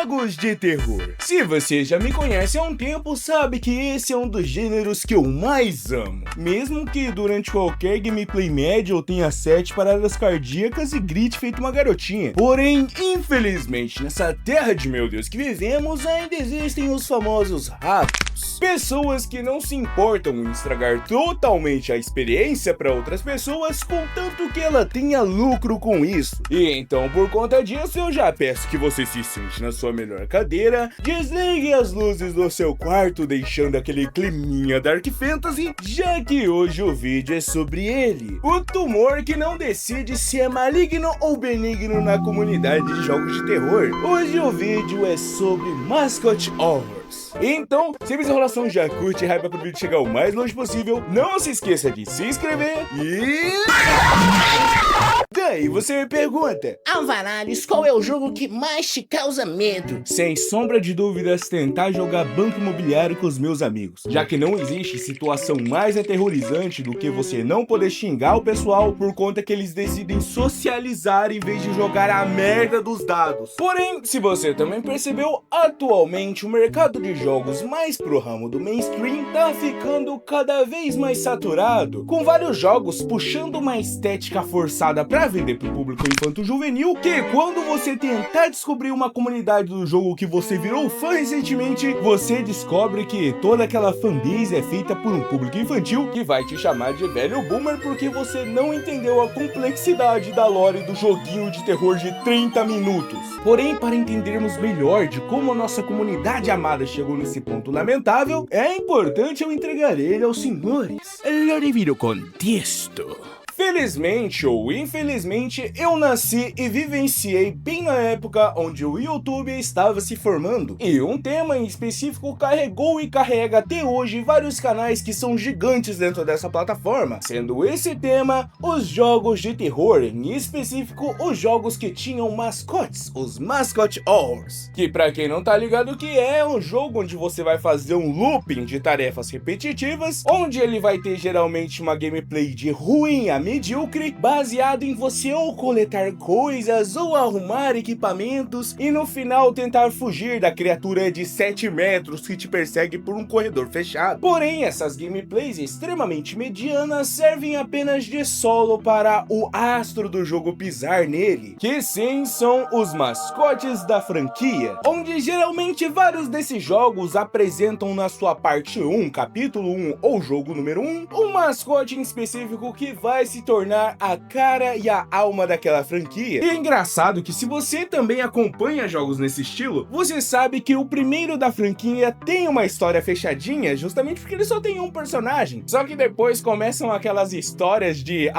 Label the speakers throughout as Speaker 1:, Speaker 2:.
Speaker 1: jogos de terror. Se você já me conhece há um tempo, sabe que esse é um dos gêneros que eu mais amo. Mesmo que durante qualquer gameplay médio eu tenha 7 paradas cardíacas e grite feito uma garotinha. Porém, infelizmente, nessa terra de meu Deus que vivemos, ainda existem os famosos ratos. Pessoas que não se importam em estragar totalmente a experiência para outras pessoas, contanto que ela tenha lucro com isso. E então, por conta disso, eu já peço que você se sente na sua melhor cadeira, desligue as luzes do seu quarto, deixando aquele climinha Dark Fantasy, já que hoje o vídeo é sobre ele, o tumor que não decide se é maligno ou benigno na comunidade de jogos de terror. Hoje o vídeo é sobre Mascot Horrors. Então, se a enrolação já curte e hype para o vídeo chegar o mais longe possível, não se esqueça de se inscrever e... Daí você me pergunta:
Speaker 2: Alvarales, qual é o jogo que mais te causa medo?
Speaker 1: Sem sombra de dúvidas, tentar jogar banco imobiliário com os meus amigos, já que não existe situação mais aterrorizante do que você não poder xingar o pessoal por conta que eles decidem socializar em vez de jogar a merda dos dados. Porém, se você também percebeu, atualmente o mercado de jogos mais pro ramo do mainstream tá ficando cada vez mais saturado, com vários jogos puxando uma estética forçada pra vender pro público infanto-juvenil, que quando você tentar descobrir uma comunidade do jogo que você virou fã recentemente, você descobre que toda aquela fanbase é feita por um público infantil que vai te chamar de velho boomer porque você não entendeu a complexidade da lore do joguinho de terror de 30 minutos. Porém, para entendermos melhor de como a nossa comunidade amada chegou nesse ponto lamentável, é importante eu entregar ele aos senhores. Lo devido contexto. Felizmente ou infelizmente, eu nasci e vivenciei bem na época onde o YouTube estava se formando, e um tema em específico carregou e carrega até hoje vários canais que são gigantes dentro dessa plataforma, sendo esse tema os jogos de terror, em específico os jogos que tinham mascotes, os Mascot Horrors, que pra quem não tá ligado o que é um jogo onde você vai fazer um looping de tarefas repetitivas, onde ele vai ter geralmente uma gameplay de ruim a medíocre, baseado em você ou coletar coisas ou arrumar equipamentos e no final tentar fugir da criatura de 7 metros que te persegue por um corredor fechado. Porém, essas gameplays extremamente medianas servem apenas de solo para o astro do jogo pisar nele, que sim são os mascotes da franquia, onde geralmente vários desses jogos apresentam na sua parte 1, capítulo 1 ou jogo número 1, um mascote em específico que vai se tornar a cara e a alma daquela franquia. E é engraçado que se você também acompanha jogos nesse estilo, você sabe que o primeiro da franquia tem uma história fechadinha, justamente porque ele só tem um personagem. Só que depois começam aquelas histórias de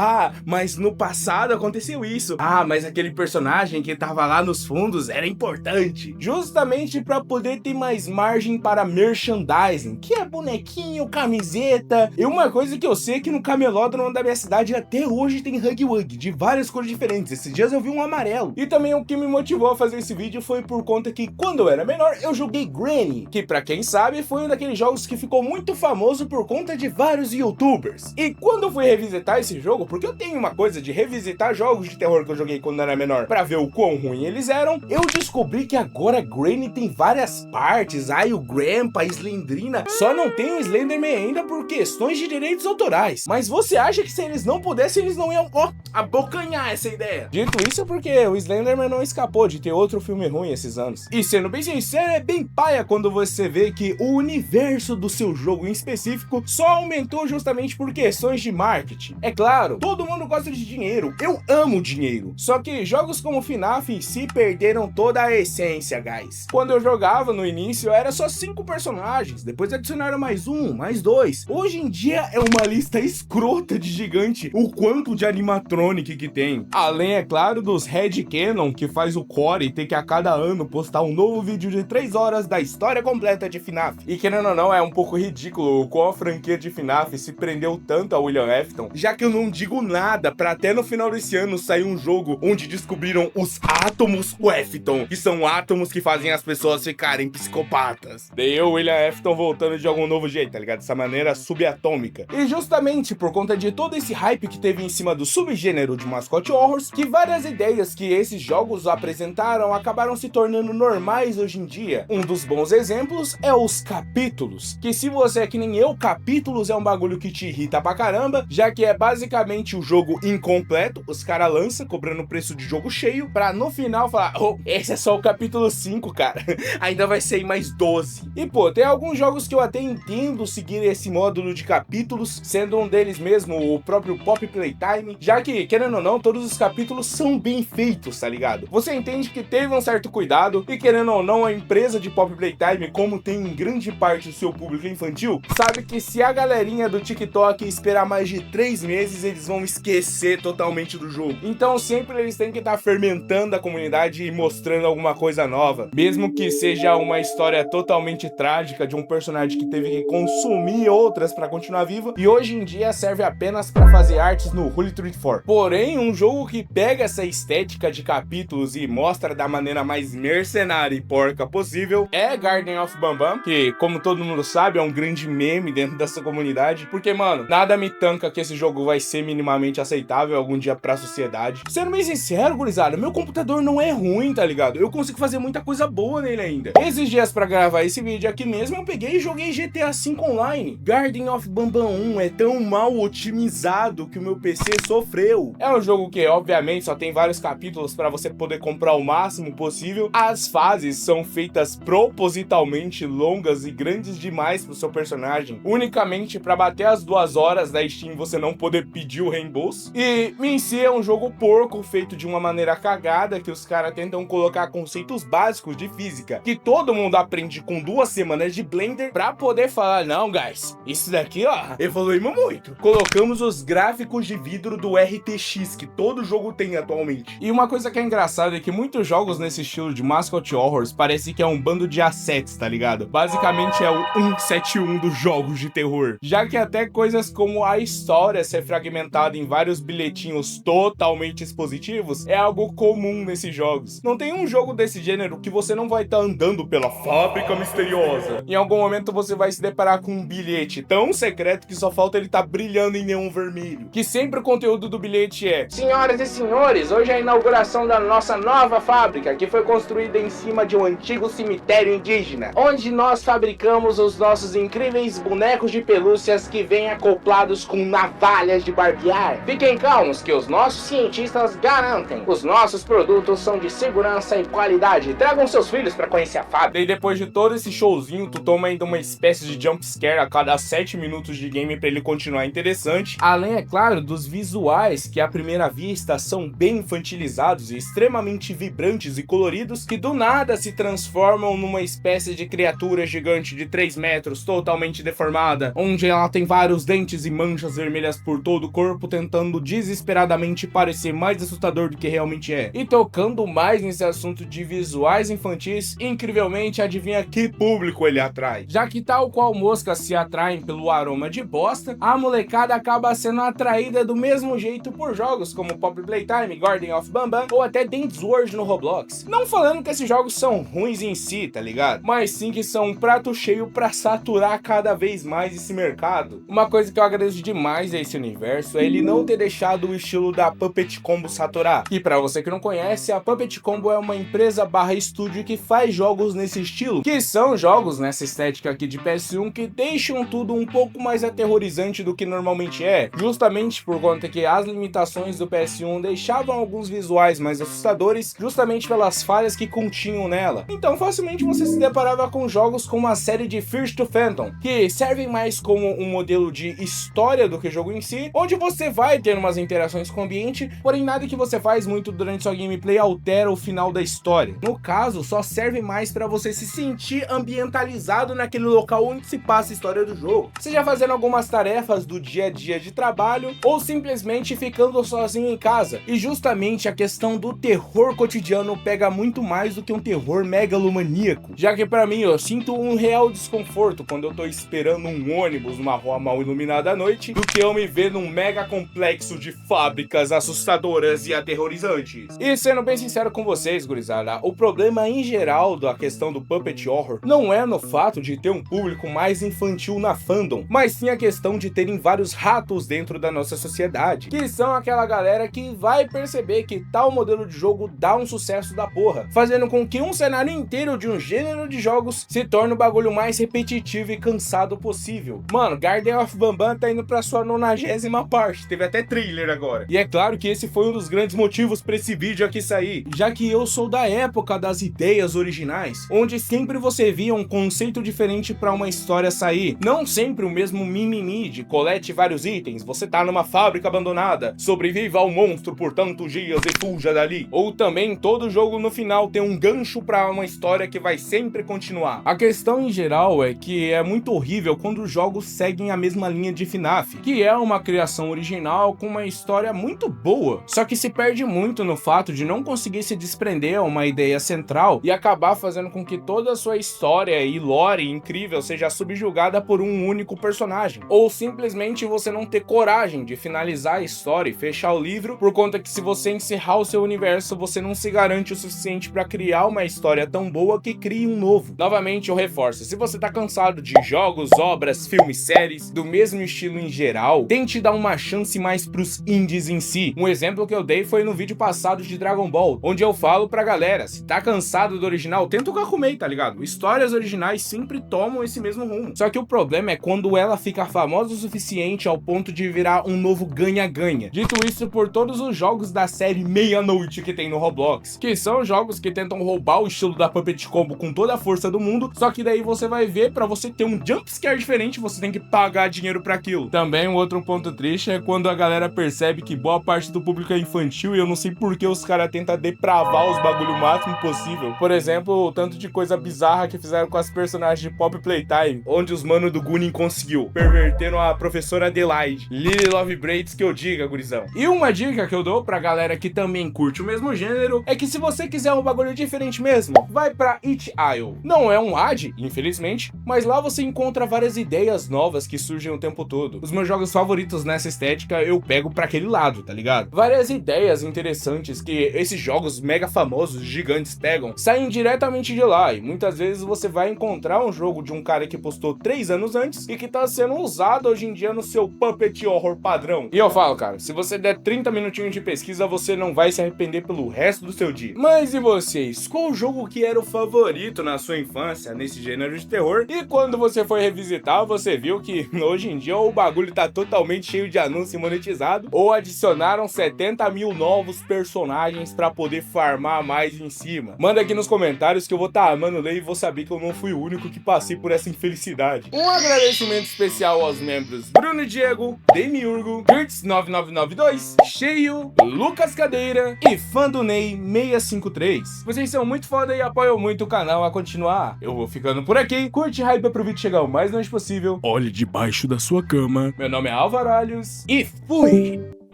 Speaker 1: mas no passado aconteceu isso. Mas aquele personagem que tava lá nos fundos era importante. Justamente para poder ter mais margem para merchandising, que é bonequinho, camiseta. E uma coisa que eu sei é que no camelódromo da minha cidade até hoje tem Huggy Wuggy de várias cores diferentes. Esses dias eu vi um amarelo. E também o que me motivou a fazer esse vídeo foi por conta que quando eu era menor eu joguei Granny, que pra quem sabe foi um daqueles jogos que ficou muito famoso por conta de vários youtubers. E quando eu fui revisitar esse jogo, porque eu tenho uma coisa de revisitar jogos de terror que eu joguei quando eu era menor pra ver o quão ruim eles eram, eu descobri que agora Granny tem várias partes. O Grandpa, a Slendrina, só não tem o Slenderman ainda por questões de direitos autorais. Mas você acha que se eles não pudessem, eles não iam abocanhar essa ideia? Dito isso, porque o Slenderman não escapou de ter outro filme ruim esses anos. E sendo bem sincero, é bem paia quando você vê que o universo do seu jogo em específico só aumentou justamente por questões de marketing. É claro, todo mundo gosta de dinheiro, eu amo dinheiro, só que jogos como FNAF em si perderam toda a essência, guys. Quando eu jogava no início era só 5 personagens, depois adicionaram mais 1, mais 2. Hoje em dia é uma lista escrota de gigante o quanto de animatronic que tem. Além, é claro, dos headcanon que faz o Core ter que a cada ano postar um novo vídeo de 3 horas da história completa de FNAF. E querendo ou não, é um pouco ridículo como a franquia de FNAF se prendeu tanto a William Afton, já que eu não digo nada pra até no final desse ano sair um jogo onde descobriram os átomos Afton, que são átomos que fazem as pessoas ficarem psicopatas. Daí o William Afton voltando de algum novo jeito, tá ligado? Dessa maneira subatômica. E justamente por conta de todo esse hype que que teve em cima do subgênero de mascote horrors, que várias ideias que esses jogos apresentaram acabaram se tornando normais hoje em dia. Um dos bons exemplos é os capítulos, que se você é que nem eu, capítulos é um bagulho que te irrita pra caramba, já que é basicamente o jogo incompleto, os caras lançam cobrando preço de jogo cheio, pra no final falar, oh, esse é só o capítulo 5, cara, ainda vai sair mais 12. E pô, tem alguns jogos que eu até entendo seguir esse módulo de capítulos, sendo um deles mesmo o próprio Pop Playtime, já que, querendo ou não, todos os capítulos são bem feitos, tá ligado? Você entende que teve um certo cuidado, e querendo ou não, a empresa de Pop Playtime, como tem em grande parte o seu público infantil, sabe que se a galerinha do TikTok esperar mais de 3 meses, eles vão esquecer totalmente do jogo. Então sempre eles têm que estar fermentando a comunidade e mostrando alguma coisa nova, mesmo que seja uma história totalmente trágica de um personagem que teve que consumir outras para continuar vivo, e hoje em dia serve apenas para fazer artes no Holy Street 4. Porém, um jogo que pega essa estética de capítulos e mostra da maneira mais mercenária e porca possível é Garden of Banban, que, como todo mundo sabe, é um grande meme dentro dessa comunidade, porque, mano, nada me tanca que esse jogo vai ser minimamente aceitável algum dia pra sociedade. Sendo bem sincero, gurizada, meu computador não é ruim, tá ligado? Eu consigo fazer muita coisa boa nele ainda. Esses dias pra gravar esse vídeo aqui mesmo, eu peguei e joguei GTA V Online. Garden of Banban 1 é tão mal otimizado que o meu PC sofreu. É um jogo que, obviamente, só tem vários capítulos pra você poder comprar o máximo possível. As fases são feitas propositalmente longas e grandes demais pro seu personagem, unicamente pra bater as 2 horas da Steam você não poder pedir o reembolso. E em si é um jogo porco, feito de uma maneira cagada, que os caras tentam colocar conceitos básicos de física, que todo mundo aprende com 2 semanas de Blender, pra poder falar, não, guys, isso daqui, ó, evoluímos muito. Colocamos os gráficos de vidro do RTX, que todo jogo tem atualmente. E uma coisa que é engraçada é que muitos jogos nesse estilo de mascot horrors parece que é um bando de assets, tá ligado? Basicamente é o 171 dos jogos de terror, já que até coisas como a história ser fragmentada em vários bilhetinhos totalmente expositivos é algo comum nesses jogos. Não tem um jogo desse gênero que você não vai estar andando pela fábrica misteriosa. Em algum momento você vai se deparar com um bilhete tão secreto que só falta ele estar brilhando em neon vermelho. Que sempre o conteúdo do bilhete é: senhoras e senhores, hoje é a inauguração da nossa nova fábrica, que foi construída em cima de um antigo cemitério indígena, onde nós fabricamos os nossos incríveis bonecos de pelúcias que vêm acoplados com navalhas de barbear. Fiquem calmos que os nossos cientistas garantem, os nossos produtos são de segurança e qualidade. Tragam seus filhos para conhecer a fábrica. E depois de todo esse showzinho, tu toma ainda uma espécie de jump scare a cada 7 minutos de game para ele continuar interessante. Além, é claro, dos visuais que à primeira vista são bem infantilizados e extremamente vibrantes e coloridos, que do nada se transformam numa espécie de criatura gigante de 3 metros, totalmente deformada, onde ela tem vários dentes e manchas vermelhas por todo o corpo, tentando desesperadamente parecer mais assustador do que realmente é. E tocando mais nesse assunto de visuais infantis, incrivelmente, adivinha que público ele atrai? Já que tal qual moscas se atraem pelo aroma de bosta, a molecada acaba sendo atraída do mesmo jeito por jogos como Pop Playtime, Garden of Banban ou até Dance World no Roblox. Não falando que esses jogos são ruins em si, tá ligado? Mas sim que são um prato cheio pra saturar cada vez mais esse mercado. Uma coisa que eu agradeço demais a esse universo é ele não ter deixado o estilo da Puppet Combo saturar. E pra você que não conhece, a Puppet Combo é uma empresa barra estúdio que faz jogos nesse estilo, que são jogos nessa estética aqui de PS1 que deixam tudo um pouco mais aterrorizante do que normalmente é, justamente por conta que as limitações do PS1 deixavam alguns visuais mais assustadores, justamente pelas falhas que continham nela. Então facilmente você se deparava com jogos como a série de Fears to Phantom, que servem mais como um modelo de história do que jogo em si, onde você vai ter umas interações com o ambiente, porém nada que você faz muito durante sua gameplay altera o final da história. No caso, só serve mais para você se sentir ambientalizado naquele local onde se passa a história do jogo, seja fazendo algumas tarefas do dia a dia de trabalho ou simplesmente ficando sozinho em casa. E justamente a questão do terror cotidiano pega muito mais do que um terror megalomaníaco, já que para mim eu sinto um real desconforto quando eu tô esperando um ônibus numa rua mal iluminada à noite, do que eu me ver num mega complexo de fábricas assustadoras e aterrorizantes. E sendo bem sincero com vocês, gurizada, o problema em geral da questão do Puppet Horror não é no fato de ter um público mais infantil na fandom, mas sim a questão de terem vários ratos dentro da nossa sociedade, que são aquela galera que vai perceber que tal modelo de jogo dá um sucesso da porra, fazendo com que um cenário inteiro de um gênero de jogos se torne o bagulho mais repetitivo e cansado possível. Mano, Garden of Banban tá indo pra sua 90ª parte, teve até trailer agora. E é claro que esse foi um dos grandes motivos pra esse vídeo aqui sair, já que eu sou da época das ideias originais, onde sempre você via um conceito diferente pra uma história sair, não sempre o mesmo mimimi de colete vários itens, você tá numa fábrica abandonada, sobreviva ao monstro por tantos dias e fuja dali. Ou também todo jogo no final tem um gancho pra uma história que vai sempre continuar. A questão em geral é que é muito horrível quando os jogos seguem a mesma linha de FNAF, que é uma criação original com uma história muito boa, só que se perde muito no fato de não conseguir se desprender a uma ideia central e acabar fazendo com que toda a sua história e lore incrível seja subjugada por um único personagem, ou simplesmente você não ter coragem de finalizar a história e fechar o livro por conta que se você encerrar o seu universo, você não se garante o suficiente para criar uma história tão boa que crie um novo. Novamente eu reforço, se você tá cansado de jogos, obras, filmes, séries, do mesmo estilo em geral, tente dar uma chance mais pros indies em si. Um exemplo que eu dei foi no vídeo passado de Dragon Ball, onde eu falo pra galera, se tá cansado do original, tenta o Gakumei, tá ligado? Histórias originais sempre tomam esse mesmo rumo. Só que o problema é quando ela fica famosa o suficiente ao ponto de virar um novo ganha-ganha. Dito isso por todos os jogos da série Meia-Noite que tem no Roblox, que são jogos que tentam roubar o estilo da Puppet Combo com toda a força do mundo, só que daí você vai ver, pra você ter um jumpscare diferente, você tem que pagar dinheiro pra aquilo. Também um outro ponto triste é quando a galera percebe que boa parte do público é infantil e eu não sei por que os caras tentam depravar os bagulho o máximo possível. Por exemplo, o tanto de coisa bizarra que fizeram com as personagens de Pop Playtime, onde os manos do Goonin conseguiu. Perverteram a professora Adelaide. Lily Love Braids que eu diga, gurizão. E uma dica que eu dou pra galera que também curte o mesmo gênero é que se você quiser um bagulho diferente mesmo, vai pra It Isle. Não é um ad, infelizmente, mas lá você encontra várias ideias novas que surgem o tempo todo. Os meus jogos favoritos nessa estética eu pego pra aquele lado, tá ligado? Várias ideias interessantes que esses jogos mega famosos, gigantes pegam, saem diretamente de lá e muitas vezes você vai encontrar um jogo de um cara que postou 3 anos antes e que tá sendo usado hoje em dia no seu Puppet Horror padrão. E eu falo, cara, se você der 30 minutinhos de pesquisa, você não vai se arrepender pelo resto do seu dia. Mas e vocês? Qual jogo que era o favorito na sua infância nesse gênero de terror? E quando você foi revisitar, você viu que hoje em dia o bagulho tá totalmente cheio de anúncio monetizado ou adicionaram 70 mil novos personagens pra poder farmar mais em cima? Manda aqui nos comentários que eu vou tá amando ler e vou saber que eu não fui o único que passei por essa infelicidade. Um agradecimento especial aos membros Bruno Diego, Demiurgo, Kurtz9992, Cheio, Lucas Cadeira e Fandunei 653. Vocês são muito foda e apoiam muito o canal a continuar. Eu vou ficando por aqui. Curte, hype, aproveite chegar o mais longe possível. Olhe debaixo da sua cama. Meu nome é Alvaralhos e fui!